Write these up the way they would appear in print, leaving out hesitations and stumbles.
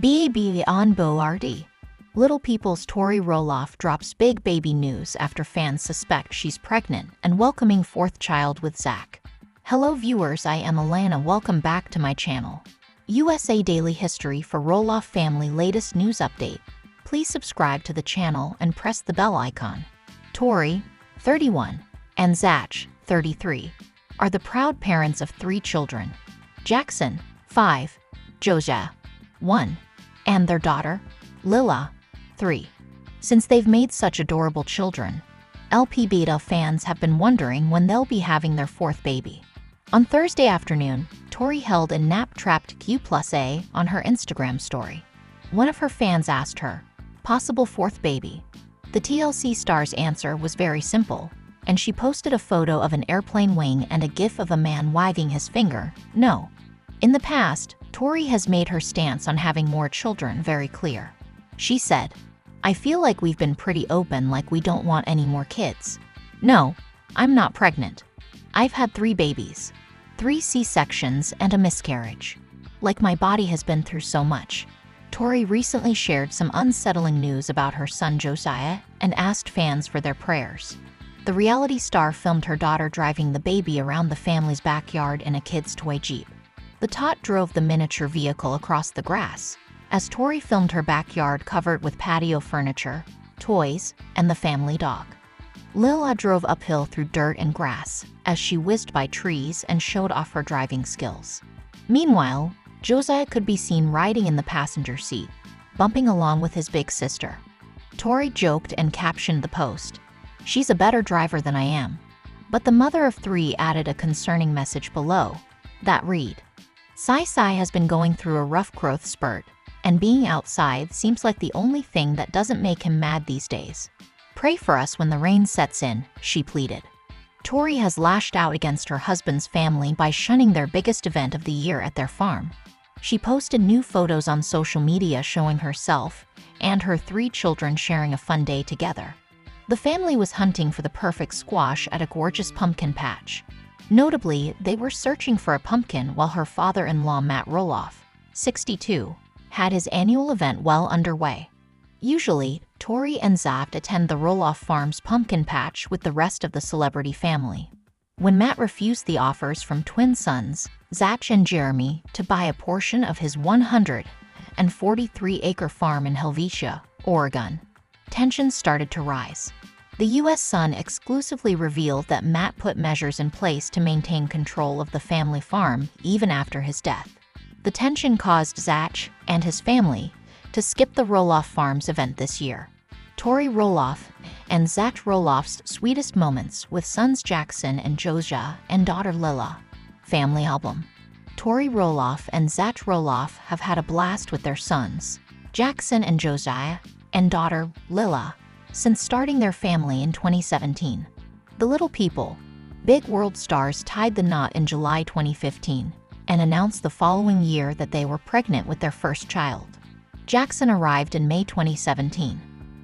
BAB on Boardi. Little People's Tori Roloff drops big baby news after fans suspect she's pregnant and welcoming fourth child with Zach. Hello viewers, I am Alana. Welcome back to my channel. USA Daily History for Roloff family latest news update. Please subscribe to the channel and press the bell icon. Tori, 31, and Zach, 33, are the proud parents of 3 children. Jackson, 5, Josiah, 1, and their daughter, Lila, 3. Since they've made such adorable children, LP Beta fans have been wondering when they'll be having their 4th baby. On Thursday afternoon, Tori held a nap-trapped Q+A on her Instagram story. One of her fans asked her, possible 4th baby? The TLC star's answer was very simple, and she posted a photo of an airplane wing and a gif of a man wagging his finger, no. In the past, Tori has made her stance on having more children very clear. She said, I feel like we've been pretty open, like we don't want any more kids. No, I'm not pregnant. I've had 3 babies, 3 C-sections and a miscarriage. Like my body has been through so much. Tori recently shared some unsettling news about her son Josiah and asked fans for their prayers. The reality star filmed her daughter driving the baby around the family's backyard in a kid's toy Jeep. The tot drove the miniature vehicle across the grass, as Tori filmed her backyard covered with patio furniture, toys, and the family dog. Lila drove uphill through dirt and grass as she whizzed by trees and showed off her driving skills. Meanwhile, Josiah could be seen riding in the passenger seat, bumping along with his big sister. Tori joked and captioned the post, "She's a better driver than I am." But the mother of 3 added a concerning message below that read, Sai has been going through a rough growth spurt, and being outside seems like the only thing that doesn't make him mad these days. Pray for us when the rain sets in, she pleaded. Tori has lashed out against her husband's family by shunning their biggest event of the year at their farm. She posted new photos on social media showing herself and her 3 children sharing a fun day together. The family was hunting for the perfect squash at a gorgeous pumpkin patch. Notably, they were searching for a pumpkin while her father-in-law Matt Roloff, 62, had his annual event well underway. Usually, Tori and Zach attend the Roloff farm's pumpkin patch with the rest of the celebrity family. When Matt refused the offers from twin sons, Zach and Jeremy, to buy a portion of his 143-acre farm in Helvetia, Oregon, tensions started to rise. The U.S. Sun exclusively revealed that Matt put measures in place to maintain control of the family farm even after his death. The tension caused Zach and his family to skip the Roloff Farms event this year. Tori Roloff and Zach Roloff's sweetest moments with sons Jackson and Josiah and daughter Lila. Family album. Tori Roloff and Zach Roloff have had a blast with their sons, Jackson and Josiah, and daughter Lila, since starting their family in 2017. The Little People, Big World stars tied the knot in July 2015 and announced the following year that they were pregnant with their first child. Jackson arrived in May 2017.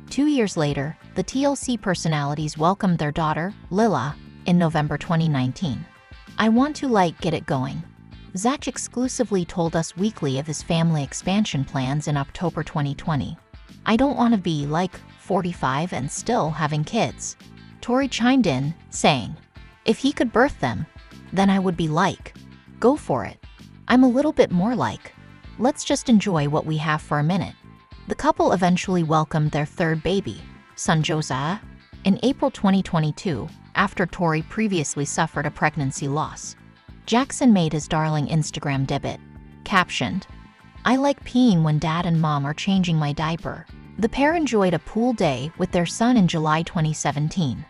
2 years later, the TLC personalities welcomed their daughter, Lila, in November 2019. I want to get it going. Zach exclusively told Us Weekly of his family expansion plans in October 2020. I don't want to be 45 and still having kids. Tori chimed in, saying, if he could birth them, then I would be go for it. I'm a little bit more let's just enjoy what we have for a minute. The couple eventually welcomed their 3rd baby, son Josiah, in April 2022 after Tori previously suffered a pregnancy loss. Jackson made his darling Instagram debut, captioned, I like peeing when dad and mom are changing my diaper. The pair enjoyed a pool day with their son in July 2017.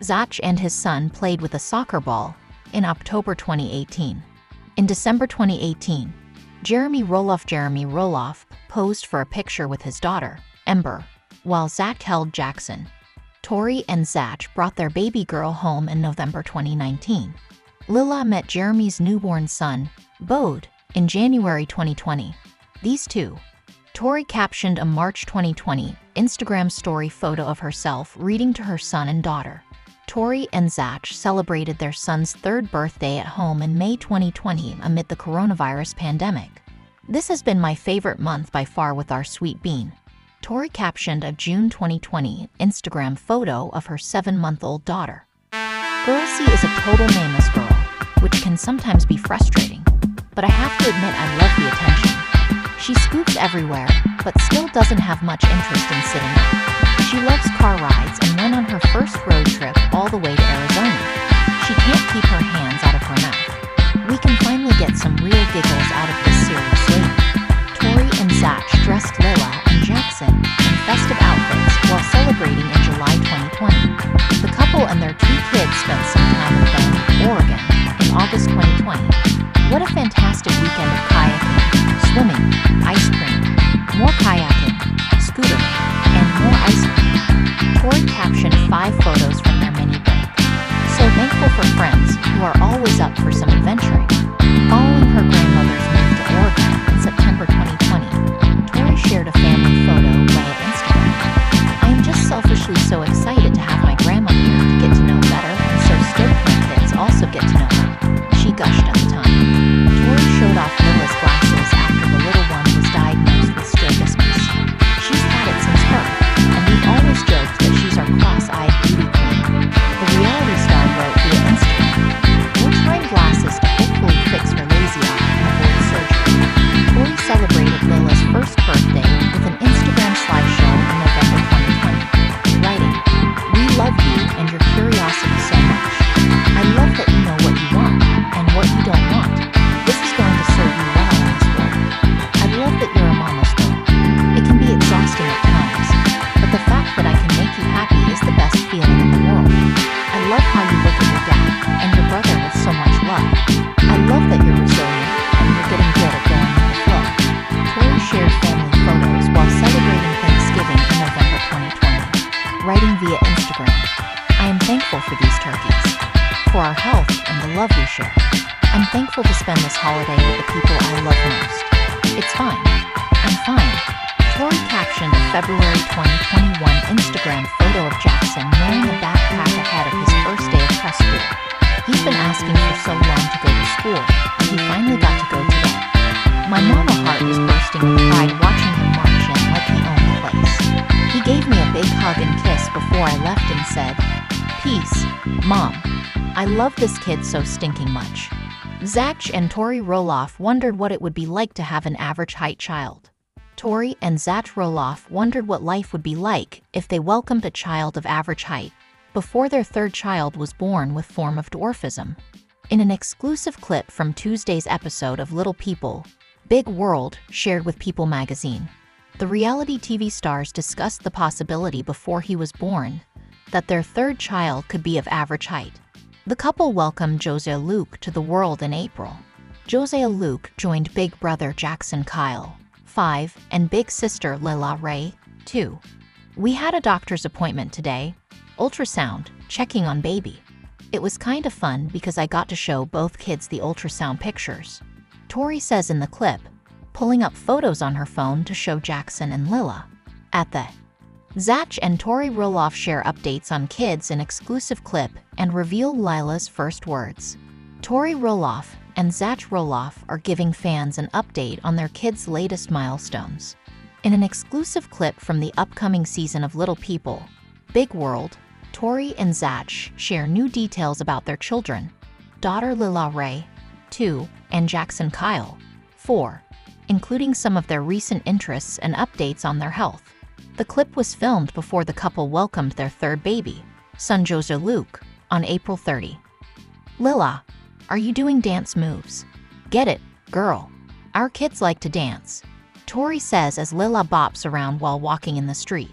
Zach and his son played with a soccer ball in October 2018. In December 2018, Jeremy Roloff posed for a picture with his daughter, Ember, while Zach held Jackson. Tori and Zach brought their baby girl home in November 2019. Lila met Jeremy's newborn son, Bode, in January 2020. These two. Tori captioned a March 2020 Instagram story photo of herself reading to her son and daughter. Tori and Zach celebrated their son's 3rd birthday at home in May 2020 amid the coronavirus pandemic. This has been my favorite month by far with our sweet bean. Tori captioned a June 2020 Instagram photo of her 7-month-old daughter. Girl C is a total mama's girl, which can sometimes be frustrating. But I have to admit I love the attention. She scoops everywhere, but still doesn't have much interest in sitting up. She loves car rides and went on her first road trip all the way to Arizona. She can't keep her hands out of her mouth. We can finally get some real giggles out of this serious lady. Tori and Zach dressed Lila and Jackson in festive outfits while celebrating in July 2020. The couple and their 2 kids spent some time in Bend, Oregon, in August 2020. What a fantastic weekend of kayaking, swimming, ice cream, more kayaking, scooter, and more ice cream. Tori captioned 5 photos from their mini break. So thankful for friends who are always up for some adventuring. Following her grandmother's move to Oregon in September 2020, Tori shared a family photo via Instagram. I am just selfishly so excited to have my grandma here to get to know better, and so stoked my kids also get to know her. She gushed at the time. Tori showed off Lila's glasses after the little one was diagnosed with strabismus. She's had it since birth, and we've always joked that she's our cross-eyed beauty queen. The reality star wrote via Instagram, "We're trying glasses to hopefully fix her lazy eye and avoid surgery." Tori celebrated Lila's first birthday with an Instagram slideshow in November 2020, writing, "We love you and your curiosity so much. I love that you know what you want and what you don't want. This is going to serve you well in this world. I love that you're a mama's girl. It can be exhausting at times, but the fact that I can make you happy is the best feeling in the world. I love how you look at your dad and your brother with so much love. I love that you're resilient and you're getting good at going with the flow." Tori shared family photos while celebrating Thanksgiving in November 2020, writing via Instagram, "I am thankful for these turkeys, for our health and the love we share. I'm thankful to spend this holiday with the people I love most. It's fine. I'm fine." Tori captioned a February 2021 Instagram photo of Jackson wearing a backpack ahead of his first day of preschool. He's been asking for so long to go to school, and he finally got to go today. "My mama heart was bursting with pride watching him march in like he owned the place. He gave me a big hug and kiss before I left and said, 'Peace, Mom. I love this kid so stinking much.'" Zach and Tori Roloff wondered what it would be like to have an average height child. Tori and Zach Roloff wondered what life would be like if they welcomed a child of average height before their 3rd child was born with form of dwarfism. In an exclusive clip from Tuesday's episode of Little People, Big World shared with People magazine, the reality TV stars discussed the possibility before he was born that their 3rd child could be of average height. The couple welcomed Josiah Luke to the world in April. Josiah Luke joined big brother Jackson Kyle, 5, and big sister Lila Ray, 2. "We had a doctor's appointment today. Ultrasound, checking on baby. It was kind of fun because I got to show both kids the ultrasound pictures." Tori says in the clip, pulling up photos on her phone to show Jackson and Lila. At the Zach and Tori Roloff share updates on kids in exclusive clip and reveal Lila's first words. Tori Roloff and Zach Roloff are giving fans an update on their kids' latest milestones. In an exclusive clip from the upcoming season of Little People, Big World, Tori and Zach share new details about their children, daughter Lila Ray, 2, and Jackson Kyle, 4, including some of their recent interests and updates on their health. The clip was filmed before the couple welcomed their 3rd baby, son Josiah Luke, on April 30. "Lila, are you doing dance moves? Get it, girl. Our kids like to dance," Tori says as Lila bops around while walking in the street.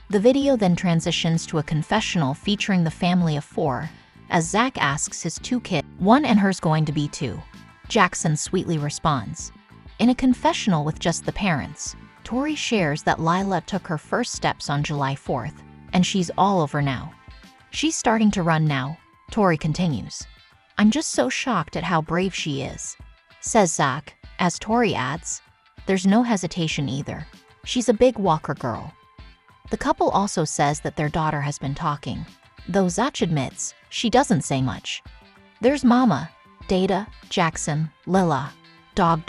The video then transitions to a confessional featuring the family of 4, as Zach asks his 2 kids, "One and her's going to be 2. Jackson sweetly responds. In a confessional with just the parents, Tori shares that Lila took her first steps on July 4th, and she's all over now. "She's starting to run now," Tori continues. "I'm just so shocked at how brave she is," says Zach, as Tori adds, "There's no hesitation either. She's a big walker girl." The couple also says that their daughter has been talking, though Zach admits she doesn't say much. "There's Mama, Data, Jackson, Lila, Dog,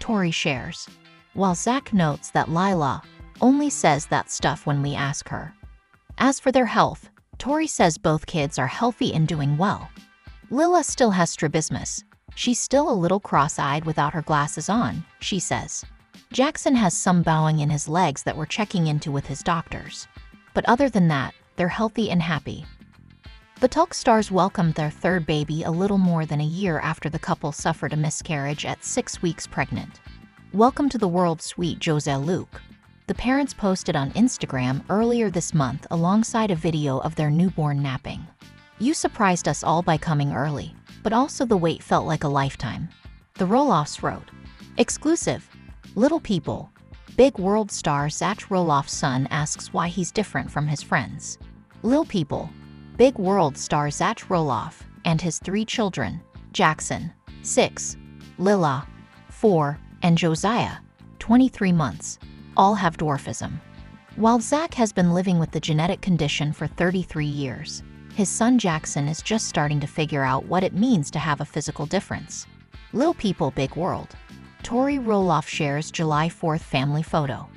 Tori shares. While Zach notes that Lila only says that stuff when we ask her. As for their health, Tori says both kids are healthy and doing well. Lila still has strabismus. She's still a little cross-eyed without her glasses on, she says. Jackson has some bowing in his legs that we're checking into with his doctors. But other than that, they're healthy and happy. The Talk stars welcomed their third baby a little more than a year after the couple suffered a miscarriage at 6 weeks pregnant. Welcome to the world, sweet Jose Luke. The parents posted on Instagram earlier this month alongside a video of their newborn napping. You surprised us all by coming early, but also the wait felt like a lifetime. The Roloffs wrote. Exclusive. Little people. Big world star Zach Roloff's son asks why he's different from his friends. Lil people. Big world star Zach Roloff and his 3 children, Jackson, 6, Lila, 4, and Josiah, 23 months, all have dwarfism. While Zach has been living with the genetic condition for 33 years, his son Jackson is just starting to figure out what it means to have a physical difference. Lil people, big world. Tori Roloff shares July 4th family photo.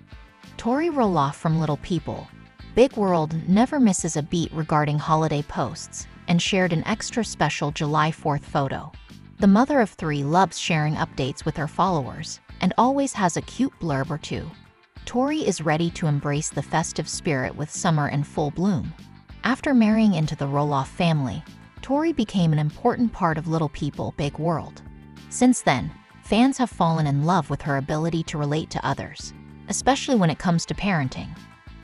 Tori Roloff from Little People, Big World never misses a beat regarding holiday posts and shared an extra special July 4th photo. The mother of 3 loves sharing updates with her followers and always has a cute blurb or two. Tori is ready to embrace the festive spirit with summer in full bloom. After marrying into the Roloff family, Tori became an important part of Little People, Big World. Since then, fans have fallen in love with her ability to relate to others, especially when it comes to parenting.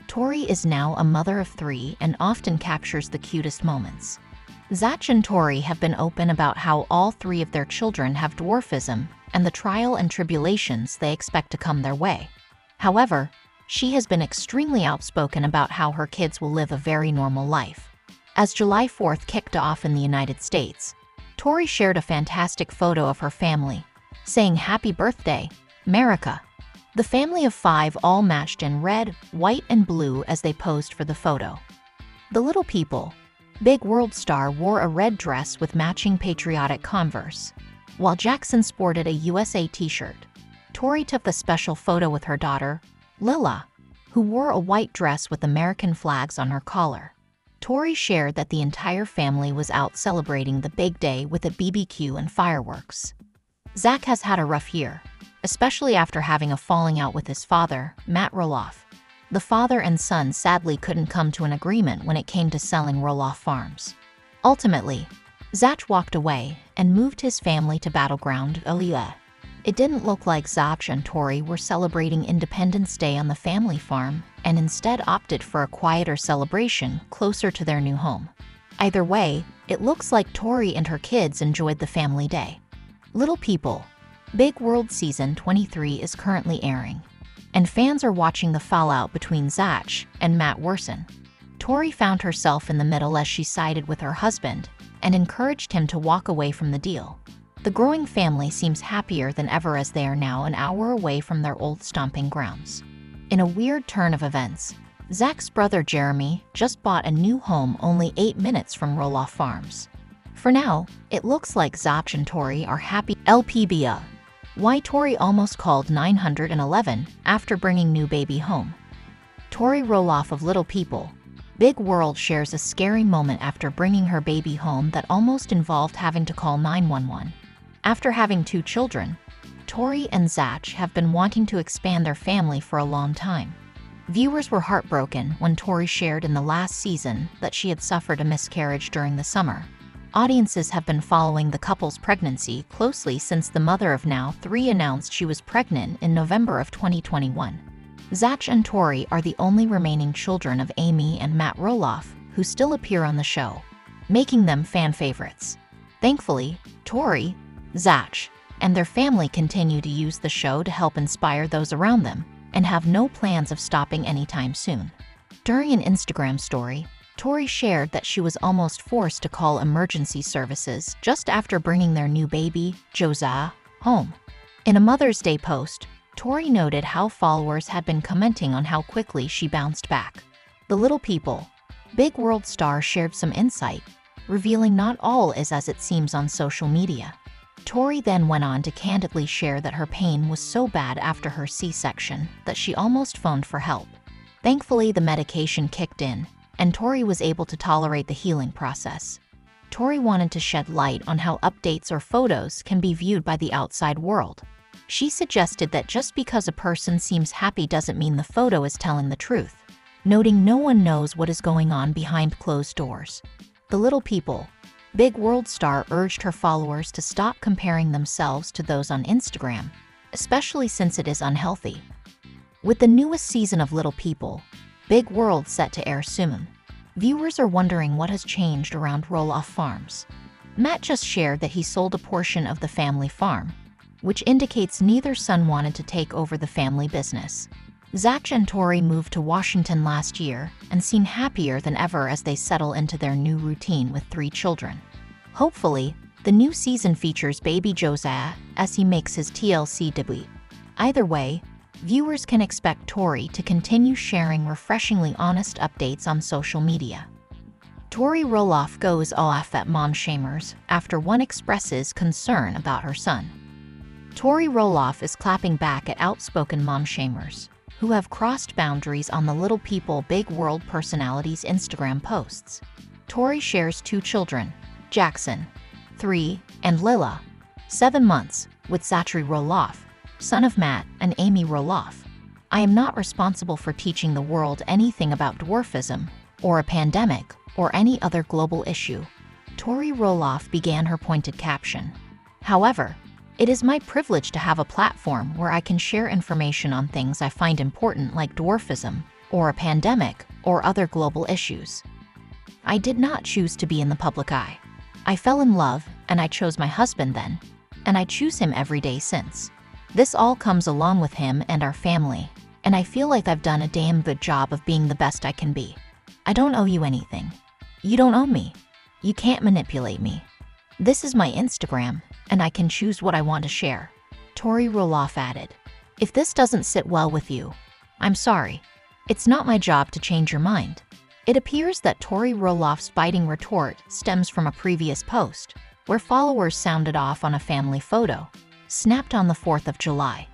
Tori is now a mother of 3 and often captures the cutest moments. Zach and Tori have been open about how all 3 of their children have dwarfism and the trial and tribulations they expect to come their way. However, she has been extremely outspoken about how her kids will live a very normal life. As July 4th kicked off in the United States, Tori shared a fantastic photo of her family, saying happy birthday, America. The family of 5 all matched in red, white, and blue as they posed for the photo. The Little People, Big World star wore a red dress with matching patriotic Converse, while Jackson sported a USA t-shirt. Tori took the special photo with her daughter, Lila, who wore a white dress with American flags on her collar. Tori shared that the entire family was out celebrating the big day with a BBQ and fireworks. Zach has had a rough year, especially after having a falling out with his father, Matt Roloff. The father and son sadly couldn't come to an agreement when it came to selling Roloff Farms. Ultimately, Zach walked away and moved his family to Battleground, Iowa. It didn't look like Zach and Tori were celebrating Independence Day on the family farm and instead opted for a quieter celebration closer to their new home. Either way, it looks like Tori and her kids enjoyed the family day. Little People, Big World Season 23 is currently airing, and fans are watching the fallout between Zach and Matt worsen. Tori found herself in the middle as she sided with her husband and encouraged him to walk away from the deal. The growing family seems happier than ever as they are now an hour away from their old stomping grounds. In a weird turn of events, Zach's brother Jeremy just bought a new home only 8 minutes from Roloff Farms. For now, it looks like Zach and Tori are happy. LPBA. Why Tori almost called 911 after bringing new baby home. Tori Roloff of Little People, Big World shares a scary moment after bringing her baby home that almost involved having to call 911. After having 2 children, Tori and Zach have been wanting to expand their family for a long time. Viewers were heartbroken when Tori shared in the last season that she had suffered a miscarriage during the summer. Audiences have been following the couple's pregnancy closely since the mother of now 3 announced she was pregnant in November of 2021. Zach and Tori are the only remaining children of Amy and Matt Roloff, who still appear on the show, making them fan favorites. Thankfully, Tori, Zach, and their family continue to use the show to help inspire those around them and have no plans of stopping anytime soon. During an Instagram story, Tori shared that she was almost forced to call emergency services just after bringing their new baby, Josiah, home. In a Mother's Day post, Tori noted how followers had been commenting on how quickly she bounced back. The Little People, Big World star shared some insight, revealing not all is as it seems on social media. Tori then went on to candidly share that her pain was so bad after her C-section that she almost phoned for help. Thankfully, the medication kicked in, and Tori was able to tolerate the healing process. Tori wanted to shed light on how updates or photos can be viewed by the outside world. She suggested that just because a person seems happy doesn't mean the photo is telling the truth, noting no one knows what is going on behind closed doors. The Little People. Big World star urged her followers to stop comparing themselves to those on Instagram, especially since it is unhealthy. With the newest season of Little People, Big World set to air soon, viewers are wondering what has changed around Roloff Farms. Matt just shared that he sold a portion of the family farm, which indicates neither son wanted to take over the family business. Zach and Tori moved to Washington last year and seem happier than ever as they settle into their new routine with 3 children. Hopefully, the new season features baby Josiah as he makes his TLC debut. Either way, viewers can expect Tori to continue sharing refreshingly honest updates on social media. Tori Roloff goes off at mom shamers after one expresses concern about her son. Tori Roloff is clapping back at outspoken mom shamers who have crossed boundaries on the Little People Big World personalities' Instagram posts. Tori shares 2 children, Jackson, 3, and Lila, 7 months, with Tori Roloff, son of Matt and Amy Roloff. I am not responsible for teaching the world anything about dwarfism, or a pandemic, or any other global issue. Tori Roloff began her pointed caption. However, it is my privilege to have a platform where I can share information on things I find important like dwarfism, or a pandemic, or other global issues. I did not choose to be in the public eye. I fell in love, and I chose my husband then, and I choose him every day since. This all comes along with him and our family, and I feel like I've done a damn good job of being the best I can be. I don't owe you anything. You don't owe me. You can't manipulate me. This is my Instagram, and I can choose what I want to share. Tori Roloff added, "If this doesn't sit well with you, I'm sorry. It's not my job to change your mind." It appears that Tori Roloff's biting retort stems from a previous post, where followers sounded off on a family photo, snapped on the 4th of July.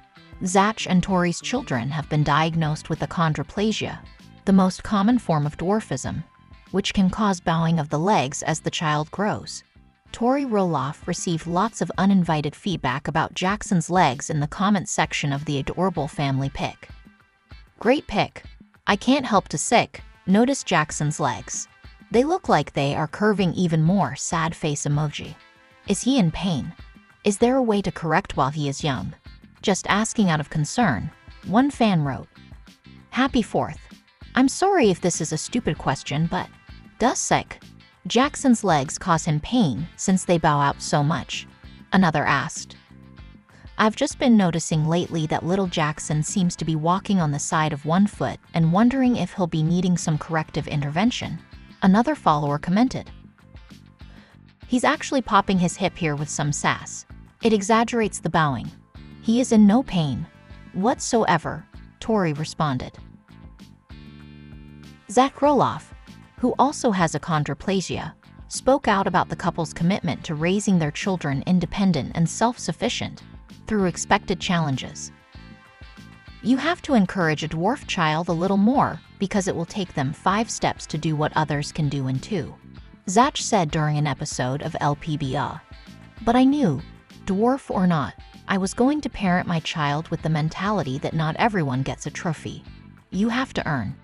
Zach and Tori's children have been diagnosed with achondroplasia, the most common form of dwarfism, which can cause bowing of the legs as the child grows. Tori Roloff received lots of uninvited feedback about Jackson's legs in the comment section of the adorable family pic. "Great pic. I can't help to sick. Notice Jackson's legs. They look like they are curving even more. Sad face emoji. Is he in pain? Is there a way to correct while he is young? Just asking out of concern," one fan wrote. "Happy 4th. I'm sorry if this is a stupid question, but does sick Jackson's legs cause him pain since they bow out so much?" Another asked. "I've just been noticing lately that little Jackson seems to be walking on the side of one foot and wondering if he'll be needing some corrective intervention." Another follower commented. "He's actually popping his hip here with some sass. It exaggerates the bowing. He is in no pain whatsoever," Tori responded. Zach Roloff, who also has achondroplasia, spoke out about the couple's commitment to raising their children independent and self-sufficient through expected challenges. "You have to encourage a dwarf child a little more because it will take them 5 steps to do what others can do in 2, Zach said during an episode of LPBA. "But I knew, dwarf or not, I was going to parent my child with the mentality that not everyone gets a trophy. You have to earn